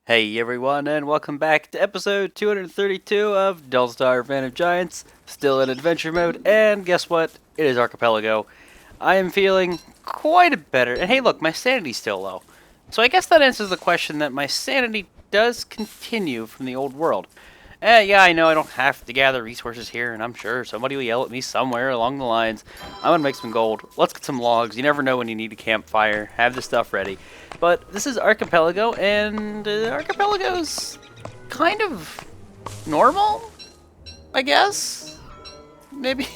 Hey everyone, and welcome back to episode 232 of Dullstar Van of Giants, still in adventure mode, and guess what? It is Archipelago. I am feeling quite a bit better, and hey look, my sanity's still low. So I guess that answers the question that my sanity does continue from the old world. Yeah, I know I don't have to gather resources here, and I'm sure somebody will yell at me somewhere along the lines. I'm gonna make some gold. Let's get some logs. You never know when you need a campfire. Have the stuff ready. But this is Archipelago, and Archipelago's kind of normal, I guess. Maybe,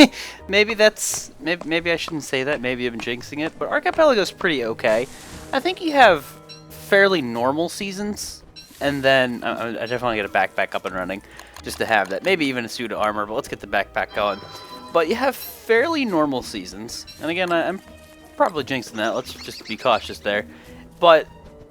maybe I shouldn't say that. Maybe I've been jinxing it. But Archipelago's pretty okay. I think you have fairly normal seasons. And then I definitely get a backpack up and running just to have that. Maybe even a suit of armor, but let's get the backpack going. But you have fairly normal seasons. And again, I'm probably jinxing that. Let's just be cautious there. But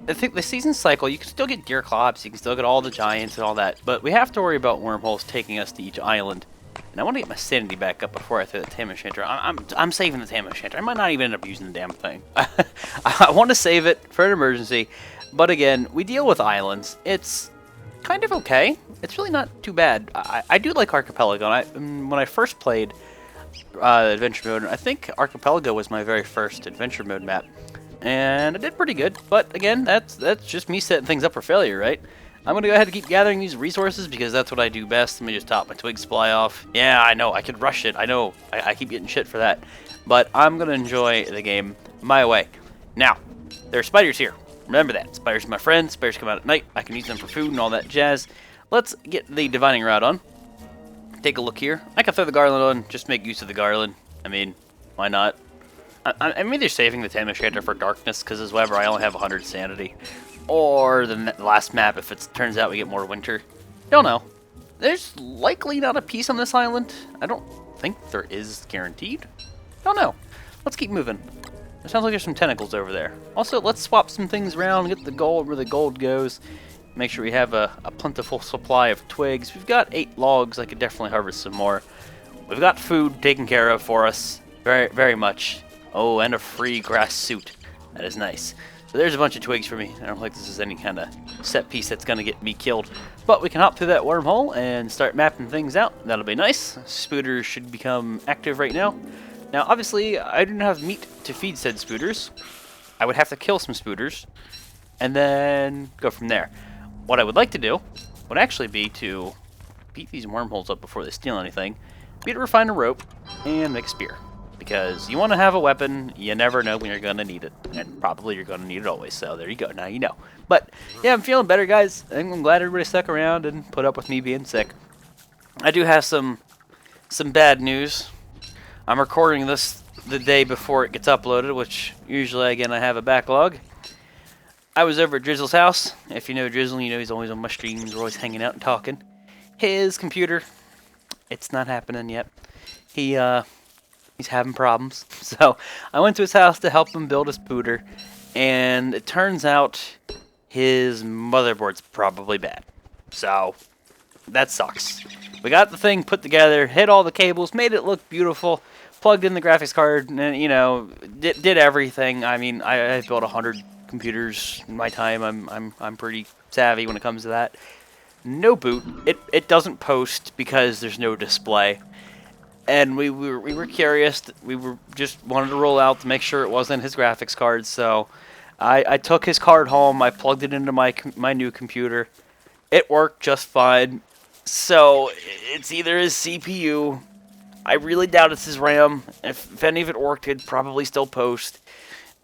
I think the season cycle, you can still get deer clops, you can still get all the giants and all that. But we have to worry about wormholes taking us to each island. And I want to get my sanity back up before I throw the Tam O'Shanter. I'm saving the Tam O'Shanter. I might not even end up using the damn thing. I want to save it for an emergency. But again, we deal with islands. It's kind of okay. It's really not too bad. I do like Archipelago. When I first played Adventure Mode, I think Archipelago was my very first Adventure Mode map. And I did pretty good. But again, that's just me setting things up for failure, right? I'm going to go ahead and keep gathering these resources because that's what I do best. Let me just top my twig supply off. Yeah, I know. I could rush it. I know. I keep getting shit for that. But I'm going to enjoy the game my way. Now, there are spiders here. Remember that. Spiders are my friends. Spiders come out at night. I can use them for food and all that jazz. Let's get the divining rod on. Take a look here. I can throw the garland on. Just make use of the garland. I mean, why not? I'm either saving the Tam O'Shanter for darkness, because as whatever, I only have 100 sanity. Or the last map if it turns out we get more winter. Don't know. There's likely not a piece on this island. I don't think there is guaranteed. Don't know. Let's keep moving. It sounds like there's some tentacles over there. Also, let's swap some things around, get the gold where the gold goes. Make sure we have a plentiful supply of twigs. We've got 8 logs. I could definitely harvest some more. We've got food taken care of for us. Very, very much. Oh, and a free grass suit. That is nice. So there's a bunch of twigs for me. I don't think this is any kind of set piece that's going to get me killed. But we can hop through that wormhole and start mapping things out. That'll be nice. Spooters should become active right now. Now, obviously, I didn't have meat to feed said spooters. I would have to kill some spooters and then go from there. What I would like to do would actually be to beat these wormholes up before they steal anything, be to refine a rope, and make a spear. Because you want to have a weapon, you never know when you're going to need it. And probably you're going to need it always, so there you go, now you know. But, yeah, I'm feeling better, guys. I'm glad everybody stuck around and put up with me being sick. I do have some bad news. I'm recording this the day before it gets uploaded, which usually, again, I have a backlog. I was over at Drizzle's house. If you know Drizzle, you know he's always on my streams. We're always hanging out and talking. His computer, it's not happening yet. He's having problems. So I went to his house to help him build his booter, and it turns out his motherboard's probably bad. So that sucks. We got the thing put together, hit all the cables, made it look beautiful, plugged in the graphics card, and you know, did everything. I mean, I built 100 computers in my time. I'm pretty savvy when it comes to that. No boot. It doesn't post because there's no display. And we were curious. We were just wanted to roll out to make sure it wasn't his graphics card. So I took his card home. I plugged it into my new computer. It worked just fine. So it's either his CPU. I really doubt it's his RAM. If any of it worked, it'd probably still post.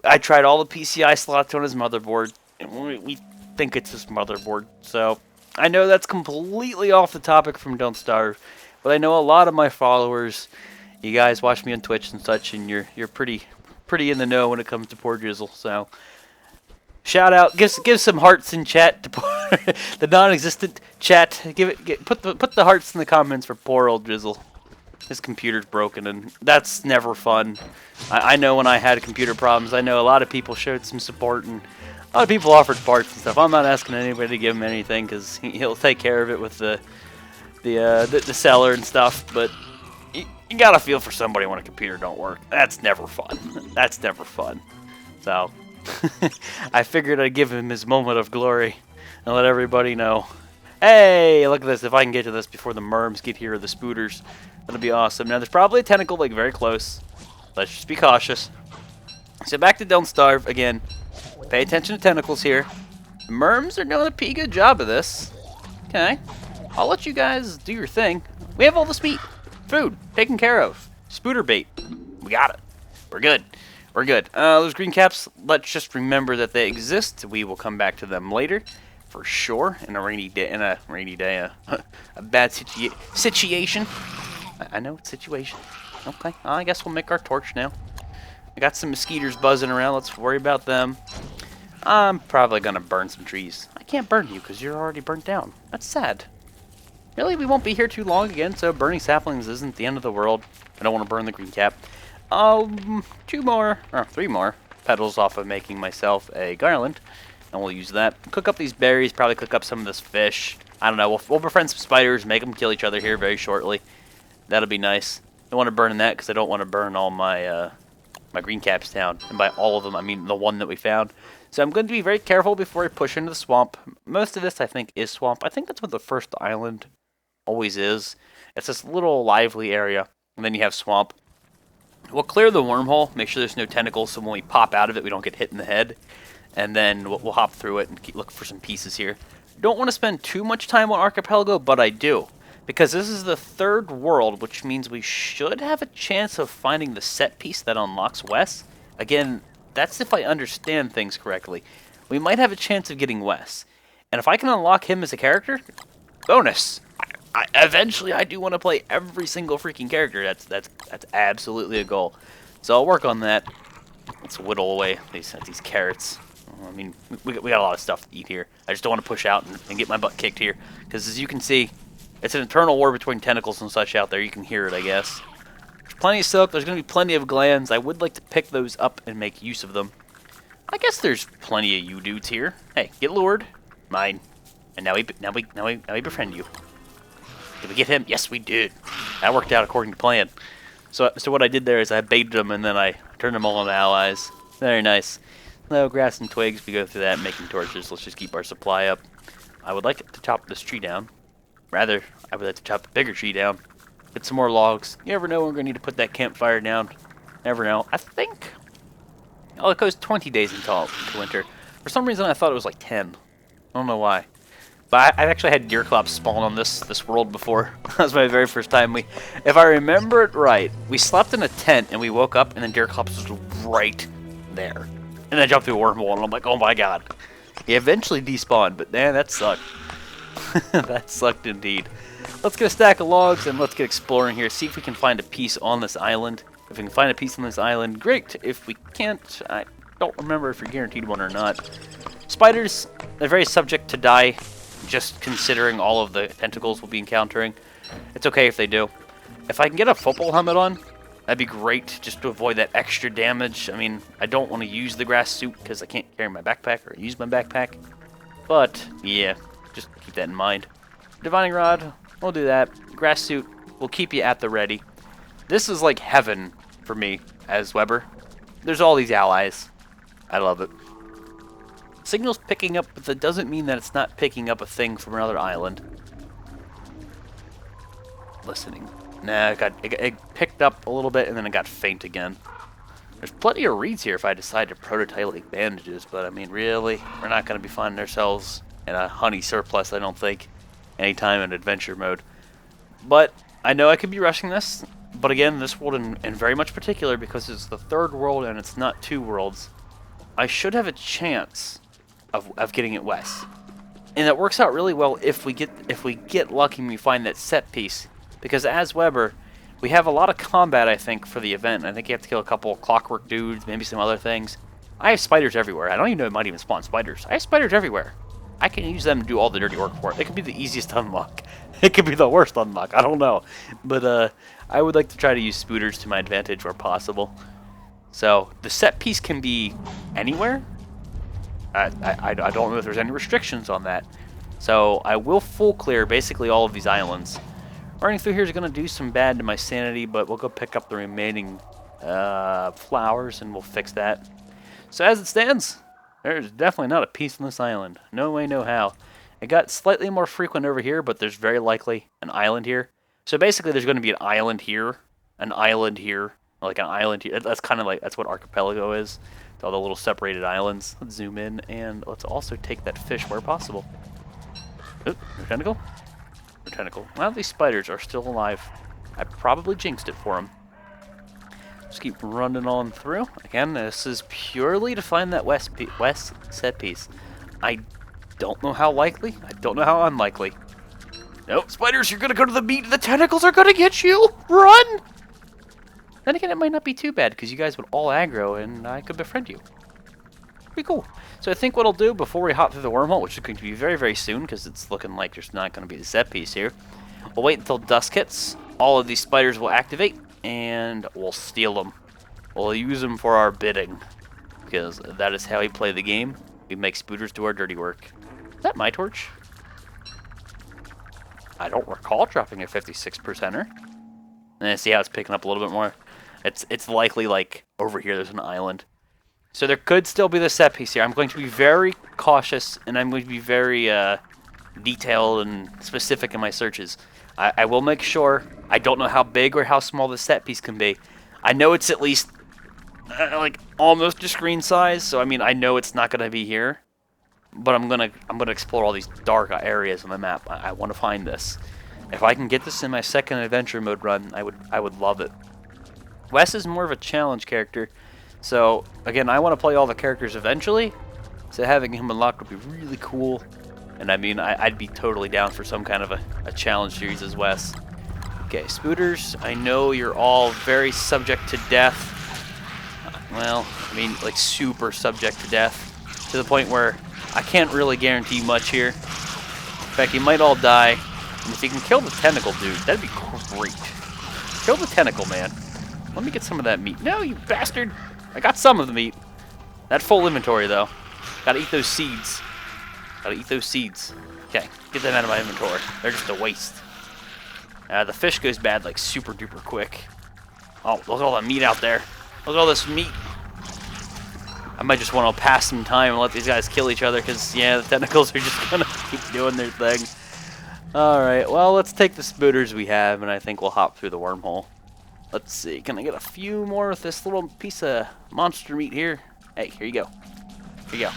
I tried all the PCI slots on his motherboard, and we think it's his motherboard. So I know that's completely off the topic from Don't Starve, but I know a lot of my followers, you guys watch me on Twitch and such, and you're pretty in the know when it comes to poor Drizzle. So shout out, give some hearts in chat to the non-existent chat. Put the hearts in the comments for poor old Drizzle. His computer's broken, and that's never fun. I know when I had computer problems, I know a lot of people showed some support, and a lot of people offered parts and stuff. I'm not asking anybody to give him anything, because he'll take care of it with the seller and stuff, but you gotta feel for somebody when a computer don't work. That's never fun. That's never fun. So, I figured I'd give him his moment of glory. and let everybody know. Hey, look at this. If I can get to this before the merms get here, or the spooters, that'll be awesome. Now, there's probably a tentacle, like, very close. Let's just be cautious. So back to Don't Starve. Again, pay attention to tentacles here. The merms are doing a pretty good job of this. Okay. I'll let you guys do your thing. We have all this meat. Food. Taken care of. Spooter bait. We got it. We're good. We're good. Those green caps, let's just remember that they exist. We will come back to them later. For sure, in a rainy day, a bad situation. I know it's situation. Okay, I guess we'll make our torch now. I got some mosquitoes buzzing around. Let's worry about them. I'm probably gonna burn some trees. I can't burn you because you're already burnt down. That's sad. Really, we won't be here too long again, so burning saplings isn't the end of the world. I don't want to burn the green cap. 3 more petals off of making myself a garland. And we'll use that. Cook up these berries, probably cook up some of this fish. I don't know, we'll befriend some spiders, make them kill each other here very shortly. That'll be nice. I don't want to burn that because I don't want to burn all my my green caps down. And by all of them, I mean the one that we found. So I'm going to be very careful before I push into the swamp. Most of this, I think, is swamp. I think that's what the first island always is. It's this little lively area, and then you have swamp. We'll clear the wormhole, make sure there's no tentacles, so when we pop out of it, we don't get hit in the head. And then we'll hop through it and look for some pieces here. Don't want to spend too much time on Archipelago, but I do. Because this is the 3rd world, which means we should have a chance of finding the set piece that unlocks Wes. Again, that's if I understand things correctly. We might have a chance of getting Wes. And if I can unlock him as a character, bonus! Eventually, I do want to play every single freaking character. That's absolutely a goal. So I'll work on that. Let's whittle away these carrots. I mean, we got a lot of stuff to eat here. I just don't want to push out and get my butt kicked here. Because as you can see, it's an eternal war between tentacles and such out there. You can hear it, I guess. There's plenty of silk. There's going to be plenty of glands. I would like to pick those up and make use of them. I guess there's plenty of you dudes here. Hey, get lured. Mine. And now we befriend you. Did we get him? Yes, we did. That worked out according to plan. So what I did there is I baited them and then I turned them all into allies. Very nice. No grass and twigs. We go through that making torches. Let's just keep our supply up. I would like to chop this tree down. Rather, I would like to chop a bigger tree down. Get some more logs. You never know when we're going to need to put that campfire down. Never know. I think... Oh, it goes 20 days until winter. For some reason, I thought it was like 10. I don't know why. But I've actually had deer clops spawn on this world before. That was my very first time. If I remember it right, we slept in a tent and we woke up and then deer clops was right there. And I jumped through a wormhole and I'm like, oh my god. He eventually despawned, but man, that sucked. That sucked indeed. Let's get a stack of logs and let's get exploring here. See if we can find a piece on this island. If we can find a piece on this island, great. If we can't, I don't remember if you're guaranteed one or not. Spiders, they're very subject to die, just considering all of the tentacles we'll be encountering. It's okay if they do. If I can get a football helmet on, that'd be great, just to avoid that extra damage. I mean, I don't want to use the grass suit because I can't carry my backpack or use my backpack. But, yeah, just keep that in mind. Divining Rod, we'll do that. Grass suit, we'll keep you at the ready. This is like heaven for me as Weber. There's all these allies. I love it. Signal's picking up, but that doesn't mean that it's not picking up a thing from another island. Listening. Nah, it picked up a little bit, and then it got faint again. There's plenty of reeds here if I decide to prototype like bandages, but I mean, really? We're not going to be finding ourselves in a honey surplus, I don't think, anytime in adventure mode. But I know I could be rushing this, but again, this world in very much particular, because it's the 3rd world and it's not 2 worlds, I should have a chance of getting it west. And that works out really well if we get lucky and we find that set piece. Because as Weber, we have a lot of combat, I think, for the event. I think you have to kill a couple of clockwork dudes, maybe some other things. I have spiders everywhere. I don't even know it might even spawn spiders. I have spiders everywhere. I can use them to do all the dirty work for it. It could be the easiest unlock. It could be the worst unlock. I don't know. But I would like to try to use spooters to my advantage where possible. So the set piece can be anywhere. I don't know if there's any restrictions on that. So I will full clear basically all of these islands. Running through here is going to do some bad to my sanity, but we'll go pick up the remaining flowers and we'll fix that. So as it stands, there's definitely not a piece on this island. No way, no how. It got slightly more frequent over here, but there's very likely an island here. So basically there's going to be an island here, like an island here. That's kind of like, that's what archipelago is. It's all the little separated islands. Let's zoom in, and let's also take that fish where possible. Oop, no tentacle. No tentacle. Well, these spiders are still alive. I probably jinxed it for them. Just keep running on through. Again, this is purely to find that west set piece. I don't know how likely. I don't know how unlikely. Nope, spiders, you're gonna go to the meat. The tentacles are gonna get you. Run! Then again, it might not be too bad because you guys would all aggro and I could befriend you. Pretty cool. So I think what I'll do before we hop through the wormhole, which is going to be very, very soon because it's looking like there's not going to be the set piece here. We'll wait until dusk hits. All of these spiders will activate and we'll steal them. We'll use them for our bidding because that is how we play the game. We make spooters do our dirty work. Is that my torch? I don't recall dropping a 56%er. And see how it's picking up a little bit more. It's likely like over here there's an island. So there could still be the set piece here. I'm going to be very cautious and I'm going to be very detailed and specific in my searches. I will make sure. I don't know how big or how small the set piece can be. I know it's at least like almost a screen size, so I mean I know it's not gonna be here. But I'm gonna explore all these dark areas on the map. I want to find this. If I can get this in my second adventure mode run, I would love it. Wes is more of a challenge character, so again I want to play all the characters eventually. So having him unlocked would be really cool. And I mean, I'd be totally down for some kind of a challenge series as Wes. Okay, spooters, I know you're all very subject to death. Well, I mean, like super subject to death. To the point where I can't really guarantee much here. In fact, you might all die. And if you can kill the tentacle dude, that'd be great. Kill the tentacle, man. Let me get some of that meat. No, you bastard! I got some of the meat. That full inventory, though. Gotta eat those seeds. Gotta eat those seeds. Okay, get them out of my inventory. They're just a waste. The fish goes bad like super duper quick. Oh, look at all the meat out there. Look at all this meat. I might just want to pass some time and let these guys kill each other because, yeah, the tentacles are just gonna keep doing their thing. Alright, well, let's take the spooters we have and I think we'll hop through the wormhole. Let's see, can I get a few more with this little piece of monster meat here? Hey, here you go. Here you go.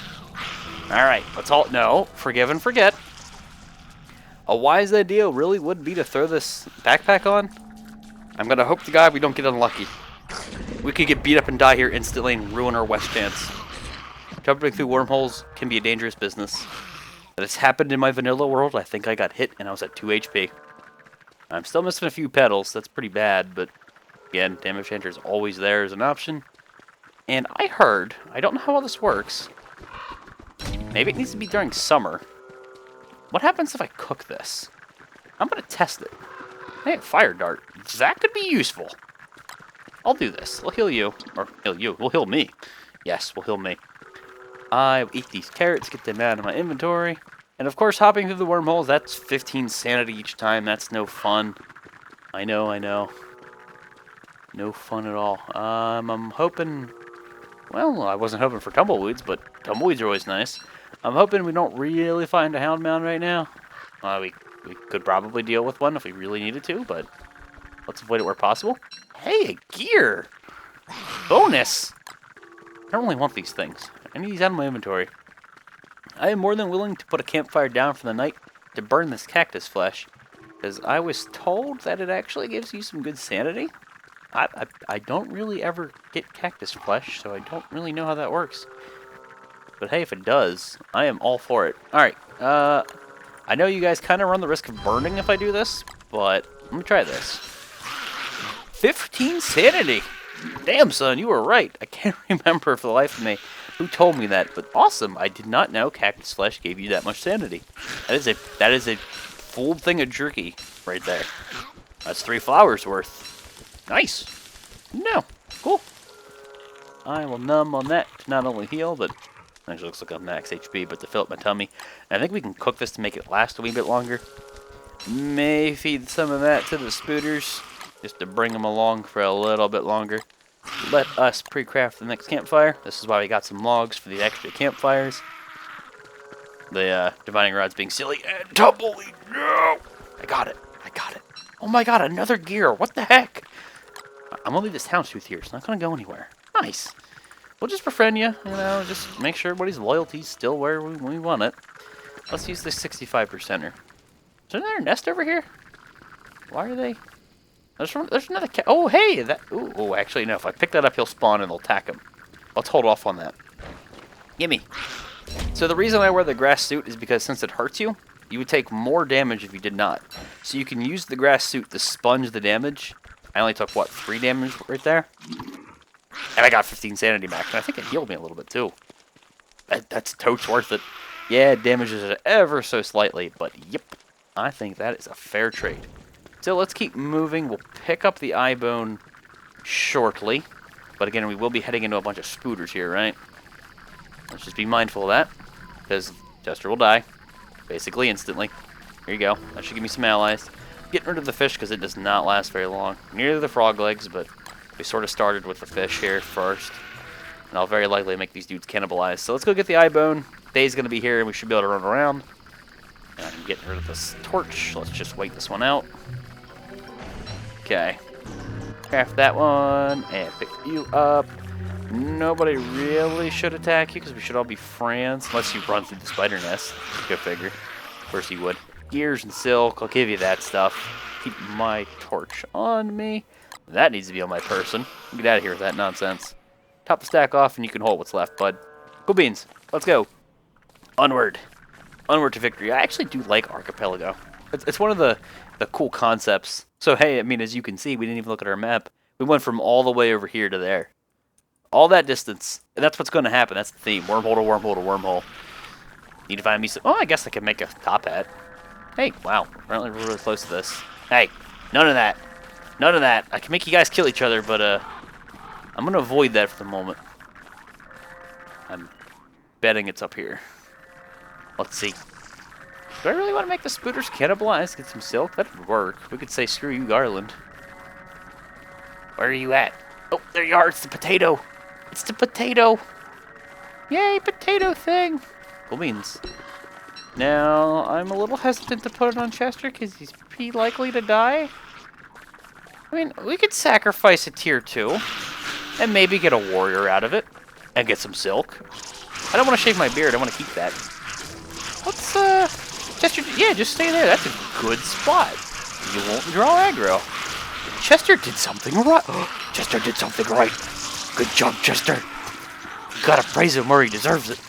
Alright, let's all... No, forgive and forget. A wise idea really would be to throw this backpack on. I'm gonna hope to God we don't get unlucky. We could get beat up and die here instantly and ruin our West chance. Jumping through wormholes can be a dangerous business. That has happened in my vanilla world. I think I got hit and I was at 2 HP. I'm still missing a few petals. That's pretty bad, but again, damage enter is always there as an option. And I heard, I don't know how well this works. Maybe it needs to be during summer. What happens if I cook this? I'm going to test it. Hey, fire dart. That could be useful. I'll do this. We'll heal you. Or heal you. We'll heal me. Yes, we'll heal me. I will eat these carrots, get them out of my inventory. And of course, hopping through the wormholes, that's 15 sanity each time. That's no fun. I know, I know. No fun at all. I'm hoping... Well, I wasn't hoping for tumbleweeds, but tumbleweeds are always nice. I'm hoping we don't really find a houndmound right now. We could probably deal with one if we really needed to, but let's avoid it where possible. Hey, a gear! Bonus! I don't really want these things. I need these out of my inventory. I am more than willing to put a campfire down for the night to burn this cactus flesh, because I was told that it actually gives you some good sanity. I don't really ever get cactus flesh, so I don't really know how that works. But hey, if it does, I am all for it. Alright, I know you guys kind of run the risk of burning if I do this, but let me try this. 15 sanity! Damn, son, you were right. I can't remember for the life of me who told me that, but awesome. I did not know cactus flesh gave you that much sanity. That is a full thing of jerky right there. That's 3 flowers worth. Nice. No. Cool. I will numb on that to not only heal, but actually looks like I'm max HP, but to fill up my tummy. And I think we can cook this to make it last a wee bit longer. May feed some of that to the spooters, just to bring them along for a little bit longer. Let us pre-craft the next campfire. This is why we got some logs for the extra campfires. The divining rod's being silly and tumbleweed. No! I got it. I got it. Oh my god, another gear. What the heck? I'm gonna leave this houndstooth here. It's not gonna go anywhere. Nice. We'll just befriend you, you know, just make sure everybody's loyalty's still where we want it. Let's use the 65%er. Is there another nest over here? Why are they? There's another cat. Oh, hey! Ooh, actually, no. If I pick that up, he'll spawn and they'll attack him. Let's hold off on that. Gimme. So the reason I wear the grass suit is because since it hurts you, you would take more damage if you did not. So you can use the grass suit to sponge the damage. I only took, what, 3 damage right there? And I got 15 sanity back, and I think it healed me a little bit, too. That's totes worth it. Yeah, it damages it ever so slightly, but yep. I think that is a fair trade. So let's keep moving. We'll pick up the eye bone shortly. But again, we will be heading into a bunch of spooters here, right? Let's just be mindful of that. Because Jester will die. Basically, instantly. Here you go. That should give me some allies. Getting rid of the fish because it does not last very long. Neither the frog legs, but we sort of started with the fish here first. And I'll very likely make these dudes cannibalize. So let's go get the eye bone. Day's going to be here and we should be able to run around. And I'm getting rid of this torch. Let's just wait this one out. Okay. Craft that one and pick you up. Nobody really should attack you because we should all be friends. Unless you run through the spider nest. Go figure. Of course you would. Gears and silk. I'll give you that stuff. Keep my torch on me. That needs to be on my person. Get out of here with that nonsense. Top the stack off and you can hold what's left, bud. Cool beans. Let's go. Onward. Onward to victory. I actually do like Archipelago. It's one of the cool concepts. So, hey, I mean, as you can see, we didn't even look at our map. We went from all the way over here to there. All that distance. And that's what's going to happen. That's the theme. Wormhole to wormhole to wormhole. Need to find me some... Oh, I guess I can make a top hat. Hey, wow. Apparently we're really close to this. Hey, none of that. None of that. I can make you guys kill each other, but I'm going to avoid that for the moment. I'm betting it's up here. Let's see. Do I really want to make the spooters cannibalize? Get some silk? That would work. We could say, screw you, Garland. Where are you at? Oh, there you are. It's the potato. It's the potato. Yay, potato thing. Cool beans. Now, I'm a little hesitant to put it on Chester because he's pretty likely to die. I mean, we could sacrifice a tier 2 and maybe get a warrior out of it and get some silk. I don't want to shave my beard. I want to keep that. Let's, Chester, yeah, just stay there. That's a good spot. You won't draw aggro. Chester did something right. Chester did something right. Good job, Chester. Gotta praise him where he deserves it.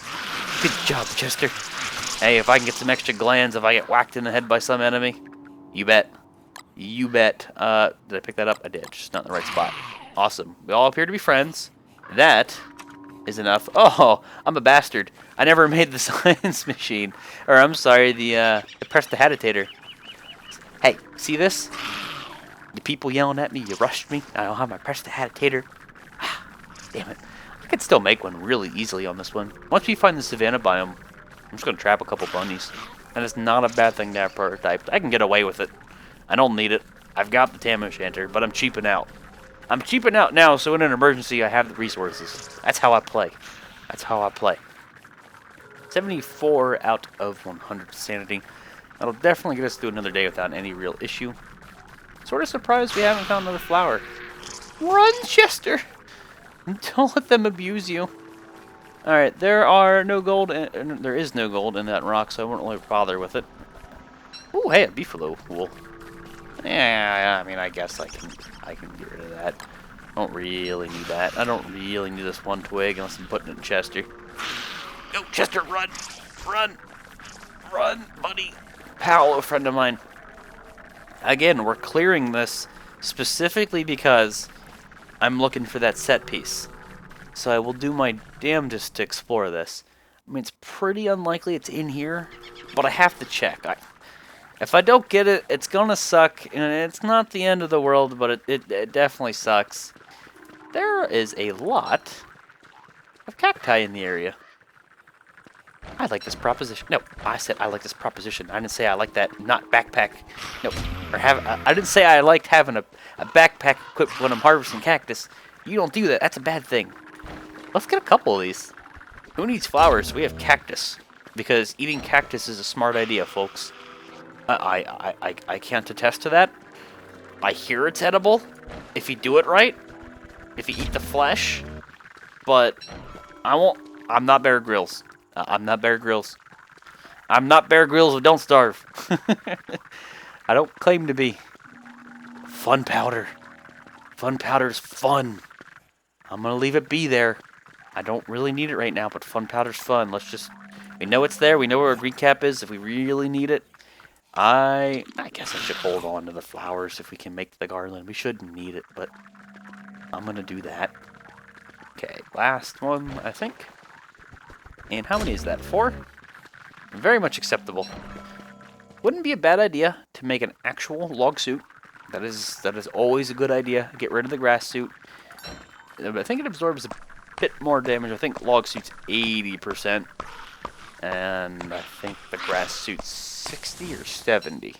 Good job, Chester. Hey, if I can get some extra glands if I get whacked in the head by some enemy, you bet. You bet. Did I pick that up? I did. Just not in the right spot. Awesome. We all appear to be friends. That is enough. Oh, I'm a bastard. I never made the science machine. Or, I'm sorry, the prestidigitator. Hey, see this? The people yelling at me, you rushed me. I don't have my prestidigitator. Damn it. I could still make one really easily on this one. Once we find the savannah biome, I'm just going to trap a couple bunnies. And it's not a bad thing to have prototyped. I can get away with it. I don't need it. I've got the Tam O'Shanter, but I'm cheaping out. I'm cheaping out now, so in an emergency, I have the resources. That's how I play. That's how I play. 74 out of 100 sanity. That'll definitely get us through another day without any real issue. Sort of surprised we haven't found another flower. Run, Chester! Don't let them abuse you. Alright, there are no gold, there is no gold in that rock, so I won't really bother with it. Ooh, hey, a beefalo wool. Yeah, I mean, I guess I can get rid of that. I don't really need that. I don't really need this one twig unless I'm putting it in Chester. Go, Chester, run! Run! Run, buddy! Pal, a friend of mine. Again, we're clearing this specifically because I'm looking for that set piece. So I will do my damnedest to explore this. I mean, it's pretty unlikely it's in here, but I have to check. If I don't get it, it's gonna suck, and it's not the end of the world, but it definitely sucks. There is a lot of cacti in the area. I like this proposition. No, I said I like this proposition. I didn't say I like that not backpack. No, I didn't say I liked having a backpack equipped when I'm harvesting cactus. You don't do that. That's a bad thing. Let's get a couple of these. Who needs flowers? We have cactus. because eating cactus is a smart idea, folks. I can't attest to that. I hear it's edible if you do it right, if you eat the flesh, but I won't. I'm not Bear Grylls. I'm not Bear Grylls. I'm not Bear Grylls with Don't Starve. I don't claim to be. Fun powder. Fun powder's fun. I'm gonna leave it be there. I don't really need it right now, but fun powder's fun. We know it's there. We know where our green cap is if we really need it. I guess I should hold on to the flowers if we can make the garland. We shouldn't need it, but I'm gonna do that. Okay, last one, I think. And how many is that? 4? Very much acceptable. Wouldn't be a bad idea to make an actual log suit. That is always a good idea. Get rid of the grass suit. I think it absorbs a bit more damage. I think log suit's 80%. And I think the grass suit's 60 or 70.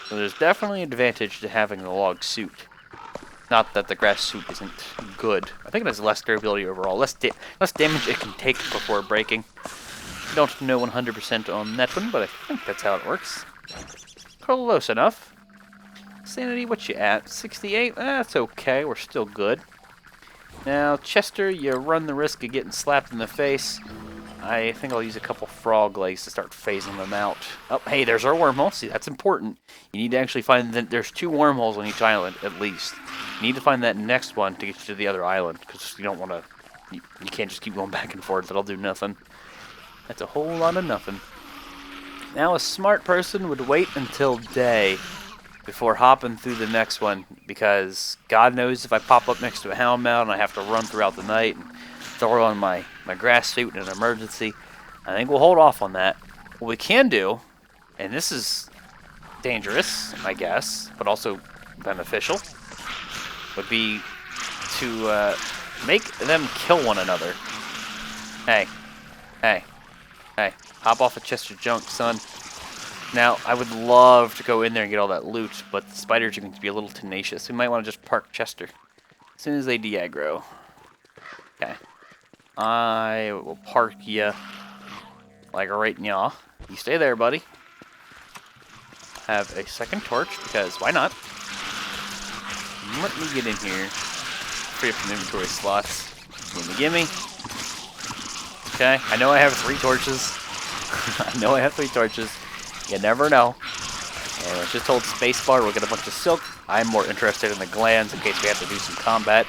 So there's definitely an advantage to having the log suit. Not that the grass suit isn't good. I think it has less durability overall. Less damage it can take before breaking. Don't know 100% on that one, but I think that's how it works. Close enough. Sanity, what you at? 68? That's okay. We're still good. Now, Chester, you run the risk of getting slapped in the face. I think I'll use a couple frog legs to start phasing them out. Oh, hey, there's our wormhole. See, that's important. You need to actually find that there's 2 wormholes on each island, at least. You need to find that next one to get you to the other island, because you don't want to... You can't just keep going back and forth. That'll do nothing. That's a whole lot of nothing. Now, a smart person would wait until day before hopping through the next one, because God knows if I pop up next to a hound mound and I have to run throughout the night and throw on my grass suit in an emergency, I think we'll hold off on that. What we can do, and this is dangerous, I guess, but also beneficial, would be to make them kill one another. Hey, hop off of Chester junk, son. Now, I would love to go in there and get all that loot, but the spiders are going to be a little tenacious. We might want to just park Chester as soon as they de-aggro. Okay. I will park ya like right now. You stay there, buddy. Have a second torch, because why not? Let me get in here. Free up some inventory slots. Gimme. Okay, I know I have 3 torches. I know I have 3 torches. You never know. And let's just hold spacebar. We'll get a bunch of silk. I'm more interested in the glands in case we have to do some combat.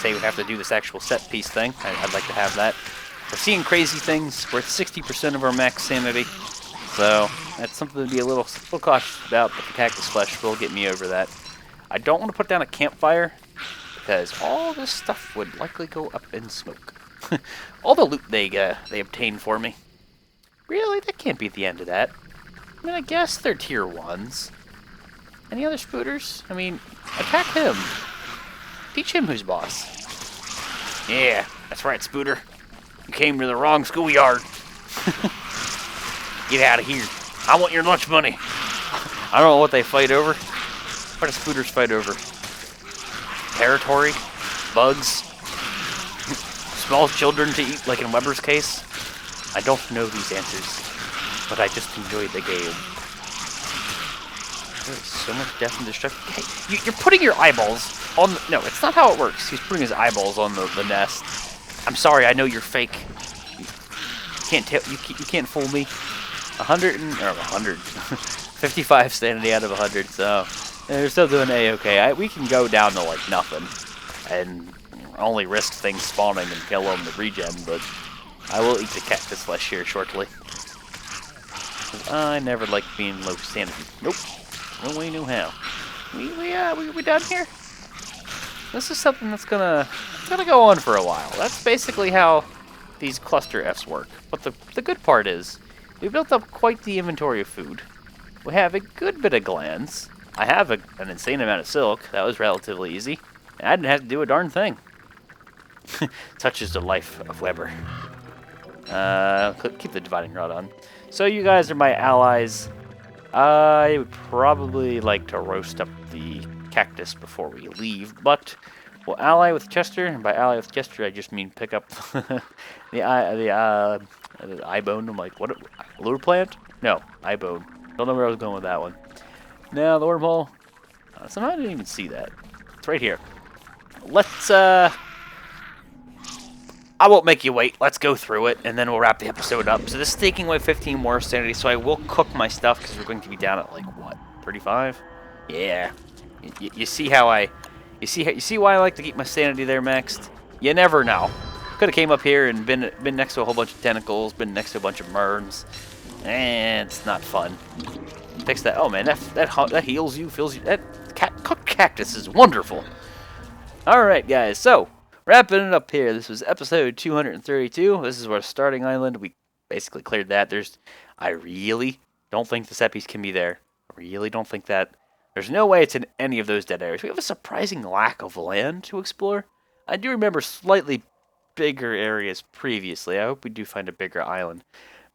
Say we have to do this actual set piece thing. I'd like to have that. We're seeing crazy things. We're at 60% of our max sanity. So that's something to be a little cautious about, but the cactus flesh will get me over that. I don't want to put down a campfire, because all this stuff would likely go up in smoke. All the loot they obtained for me. Really? That can't be the end of that. I mean, I guess they're tier 1s. Any other spooters? I mean, attack him. Teach him who's boss. Yeah, that's right, Spooter. You came to the wrong schoolyard. Get out of here. I want your lunch money. I don't know what they fight over. What do Spooters fight over? Territory? Bugs? Small children to eat, like in Weber's case? I don't know these answers, but I just enjoyed the game. There's so much death and destruction. Hey, you're putting your eyeballs on the... No, it's not how it works. He's putting his eyeballs on the nest. I'm sorry, I know you're fake. You can't tell. You can't fool me. 55 sanity out of 100. So they're still doing a-okay. We can go down to like nothing, and only risk things spawning and kill them to regen. But I will eat the cactus flesh here shortly. I never liked being low sanity. Nope. No way, no how. We done here? This is something that's gonna go on for a while. That's basically how these cluster Fs work. But the good part is, we built up quite the inventory of food. We have a good bit of glands. I have an insane amount of silk. That was relatively easy. And I didn't have to do a darn thing. Touches the life of Weber. Keep the dividing rod on. So you guys are my allies. I would probably like to roast up the cactus before we leave, but we'll ally with Chester, and by ally with Chester I just mean pick up the Eyebone. I'm like, what? Lure plant? No, eyebone. Don't know where I was going with that one. Now the wormhole. Somehow I didn't even see that. It's right here. Let's I won't make you wait. Let's go through it, and then we'll wrap the episode up. So this is taking away 15 more sanity, so I will cook my stuff, because we're going to be down at, like, what, 35? Yeah. You see how I... You see why I like to keep my sanity there maxed? You never know. Could have came up here and been next to a whole bunch of tentacles, been next to a bunch of merns. And it's not fun. Fix that. Oh, man, that heals you, fills you... That cooked cactus is wonderful. Alright, guys, so... Wrapping it up here, this was episode 232. This is our starting island. We basically cleared that. I really don't think the seppies can be there. I really don't think that. There's no way it's in any of those dead areas. We have a surprising lack of land to explore. I do remember slightly bigger areas previously. I hope we do find a bigger island.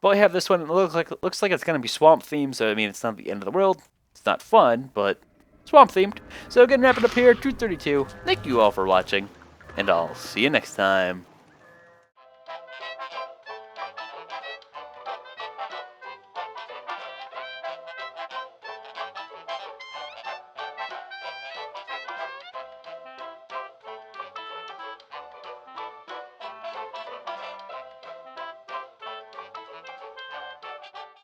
But we have this one. It looks like it's going to be swamp themed, so I mean, it's not the end of the world. It's not fun, but swamp themed. So again, wrapping up here, 232. Thank you all for watching. And I'll see you next time.